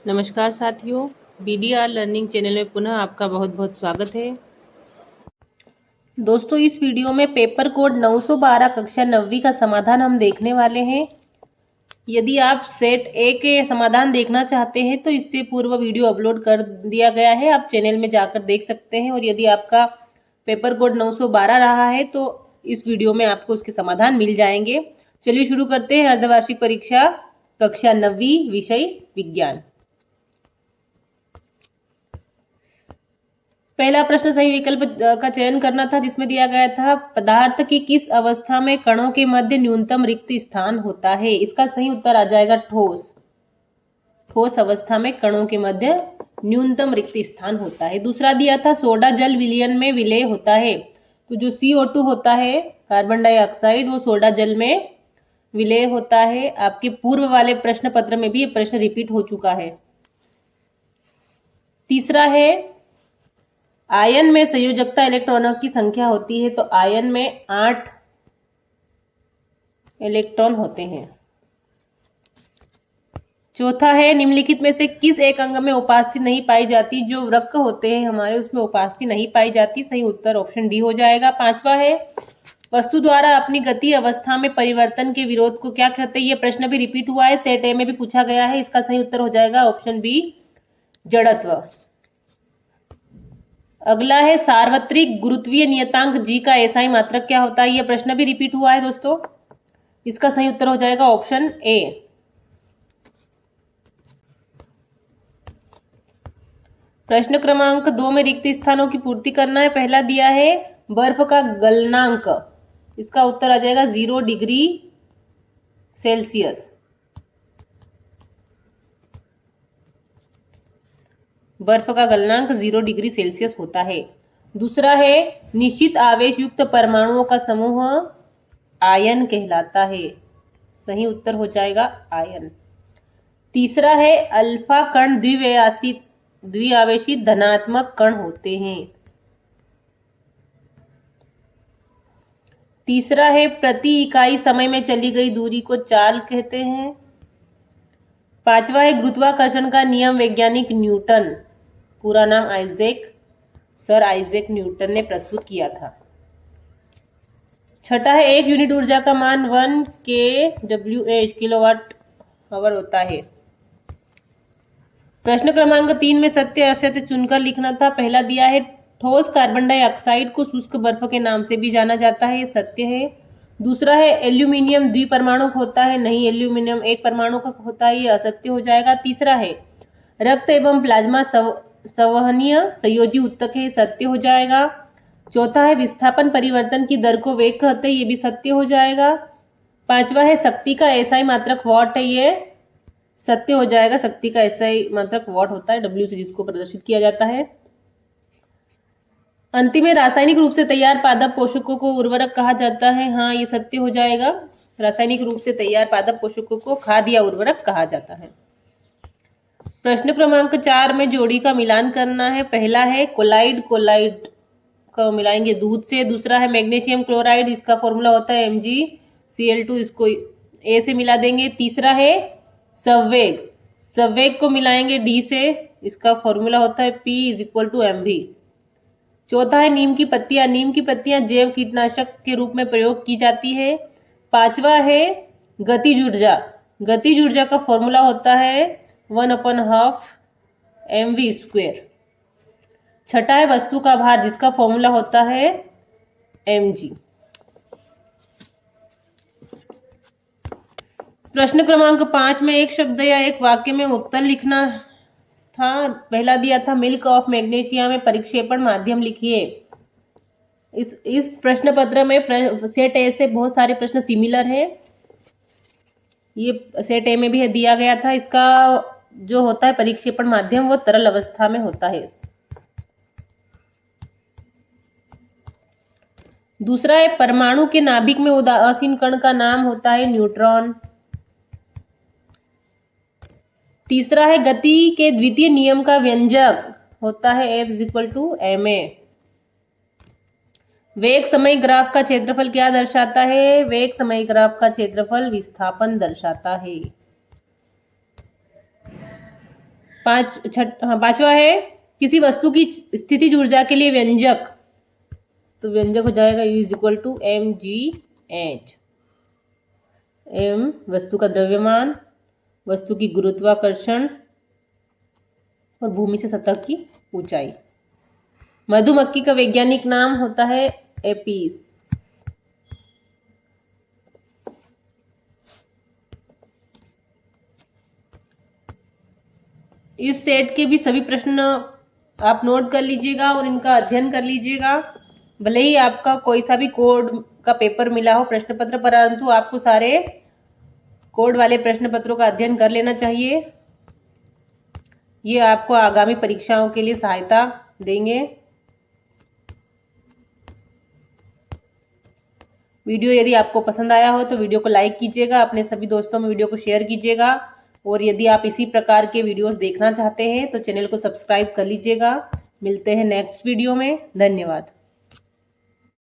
नमस्कार साथियों, BDR learning channel में पुनः आपका बहुत बहुत स्वागत है। दोस्तों, इस वीडियो में पेपर कोड 912 कक्षा 9वीं का समाधान हम देखने वाले हैं। यदि आप सेट ए के समाधान देखना चाहते हैं तो इससे पूर्व वीडियो अपलोड कर दिया गया है, आप चैनल में जाकर देख सकते हैं। और यदि आपका पेपर कोड 912 रहा है तो इस वीडियो में आपको उसके समाधान मिल जाएंगे। चलिए शुरू करते हैं। अर्धवार्षिक परीक्षा कक्षा 9वीं, विषय विज्ञान। पहला प्रश्न सही विकल्प का चयन करना था, जिसमें दिया गया था पदार्थ की किस अवस्था में कणों के मध्य न्यूनतम रिक्त स्थान होता है। इसका सही उत्तर आ जाएगा ठोस। ठोस अवस्था में कणों के मध्य न्यूनतम रिक्त स्थान होता है। दूसरा दिया था सोडा जल विलयन में विलय होता है। तो जो CO2 होता है, कार्बन डाइऑक्साइड, वो सोडा जल में विलय होता है। आपके पूर्व वाले प्रश्न पत्र में भी ये प्रश्न रिपीट हो चुका है। तीसरा है आयन में संयोजकता इलेक्ट्रॉनों की संख्या होती है। तो आयन में 8 इलेक्ट्रॉन होते हैं। चौथा है निम्नलिखित में से किस एक अंग में उपास्थि नहीं पाई जाती। जो वृक्क होते हैं हमारे, उसमें उपास्थि नहीं पाई जाती। सही उत्तर ऑप्शन डी हो जाएगा। पांचवा है वस्तु द्वारा अपनी गति अवस्था में परिवर्तन के विरोध को क्या कहते हैं। यह प्रश्न भी रिपीट हुआ है, सेट ए में भी पूछा गया है। इसका सही उत्तर हो जाएगा ऑप्शन बी, जड़त्व। अगला है सार्वत्रिक गुरुत्वीय नियतांक जी का एसआई मात्रक क्या होता है। यह प्रश्न भी रिपीट हुआ है दोस्तों। इसका सही उत्तर हो जाएगा ऑप्शन ए। प्रश्न क्रमांक 2 में रिक्त स्थानों की पूर्ति करना है। पहला दिया है बर्फ का गलनांक। इसका उत्तर आ जाएगा 0 डिग्री सेल्सियस। बर्फ का गलनांक 0 डिग्री सेल्सियस होता है। दूसरा है निश्चित आवेश युक्त परमाणुओं का समूह आयन कहलाता है। सही उत्तर हो जाएगा आयन। तीसरा है अल्फा कण द्विआवेशित धनात्मक कण होते हैं। तीसरा है प्रति इकाई समय में चली गई दूरी को चाल कहते हैं। पांचवा है गुरुत्वाकर्षण का नियम वैज्ञानिक न्यूटन, पूरा नाम सर आइजैक न्यूटन ने प्रस्तुत किया था। छठा है 1 यूनिट ऊर्जा का मान 1 kWh किलोवाट आवर होता है। प्रश्न क्रमांक 3 में सत्य असत्य चुनकर लिखना था। पहला दिया है ठोस कार्बन डाइऑक्साइड को शुष्क बर्फ के नाम से भी जाना जाता है। ये सत्य है। दूसरा है एल्यूमिनियम द्विपरमाणुक होता है। नहीं, एल्यूमिनियम एक परमाणुक होता है। ये असत्य हो जाएगा। तीसरा है रक्त एवं प्लाज्मा संवहनीय संयोजी उत्तक है। सत्य हो जाएगा। चौथा है विस्थापन परिवर्तन की दर को वेग कहते हैं। ये भी सत्य हो जाएगा। पांचवा है शक्ति का एसआई मात्रक वॉट है। ये सत्य हो जाएगा। शक्ति का एसआई मात्रक वॉट होता है, W से जिसको प्रदर्शित किया जाता है। अंतिम में रासायनिक रूप से तैयार पादप पोषकों को उर्वरक कहा जाता है। हाँ, ये सत्य हो जाएगा। रासायनिक रूप से तैयार पादप पोषकों को खाद या उर्वरक कहा जाता है। प्रश्न क्रमांक 4 में जोड़ी का मिलान करना है। पहला है कोलाइड को मिलाएंगे दूध से। दूसरा है मैग्नीशियम क्लोराइड, इसका फॉर्मूला होता है MgCl2, इसको A से मिला देंगे। तीसरा है संवेग को मिलाएंगे D से, इसका फॉर्मूला होता है P = mv। चौथा है नीम की पत्तियां जैव कीटनाशक के रूप में प्रयोग की जाती है। पांचवा है गतिज ऊर्जा का फॉर्मूला होता है 1/2 mv²। छठा है वस्तु का भार, जिसका फॉर्मूला होता है mg। प्रश्न क्रमांक 5 में एक शब्द या एक वाक्य में उत्तर लिखना था। पहला दिया था मिल्क ऑफ मैग्नीशिया में परिक्षेपण माध्यम लिखिए। इस प्रश्न पत्र में सेट ए से बहुत सारे प्रश्न सिमिलर है। ये सेट ए में भी दिया गया था। इसका जो होता है परिक्षेपण माध्यम, वो तरल अवस्था में होता है। दूसरा है परमाणु के नाभिक में उदासीन कण का नाम होता है न्यूट्रॉन। तीसरा है गति के द्वितीय नियम का व्यंजक होता है F = ma। वेग समय ग्राफ का क्षेत्रफल क्या दर्शाता है। वेग समय ग्राफ का क्षेत्रफल विस्थापन दर्शाता है। पांचवा है किसी वस्तु की स्थितिज ऊर्जा के लिए व्यंजक, तो व्यंजक हो जाएगा U is equal to mgh। m वस्तु का द्रव्यमान, वस्तु की गुरुत्वाकर्षण और भूमि से सतह की ऊंचाई। मधुमक्खी का वैज्ञानिक नाम होता है एपिस। इस सेट के भी सभी प्रश्न आप नोट कर लीजिएगा और इनका अध्ययन कर लीजिएगा। भले ही आपका कोई सा भी कोड का पेपर मिला हो प्रश्न पत्र, परंतु आपको सारे कोड वाले प्रश्न पत्रों का अध्ययन कर लेना चाहिए। ये आपको आगामी परीक्षाओं के लिए सहायता देंगे। वीडियो यदि आपको पसंद आया हो तो वीडियो को लाइक कीजिएगा, अपने सभी दोस्तों में वीडियो को शेयर कीजिएगा और यदि आप इसी प्रकार के वीडियोस देखना चाहते हैं तो चैनल को सब्सक्राइब कर लीजिएगा। मिलते हैं नेक्स्ट वीडियो में। धन्यवाद।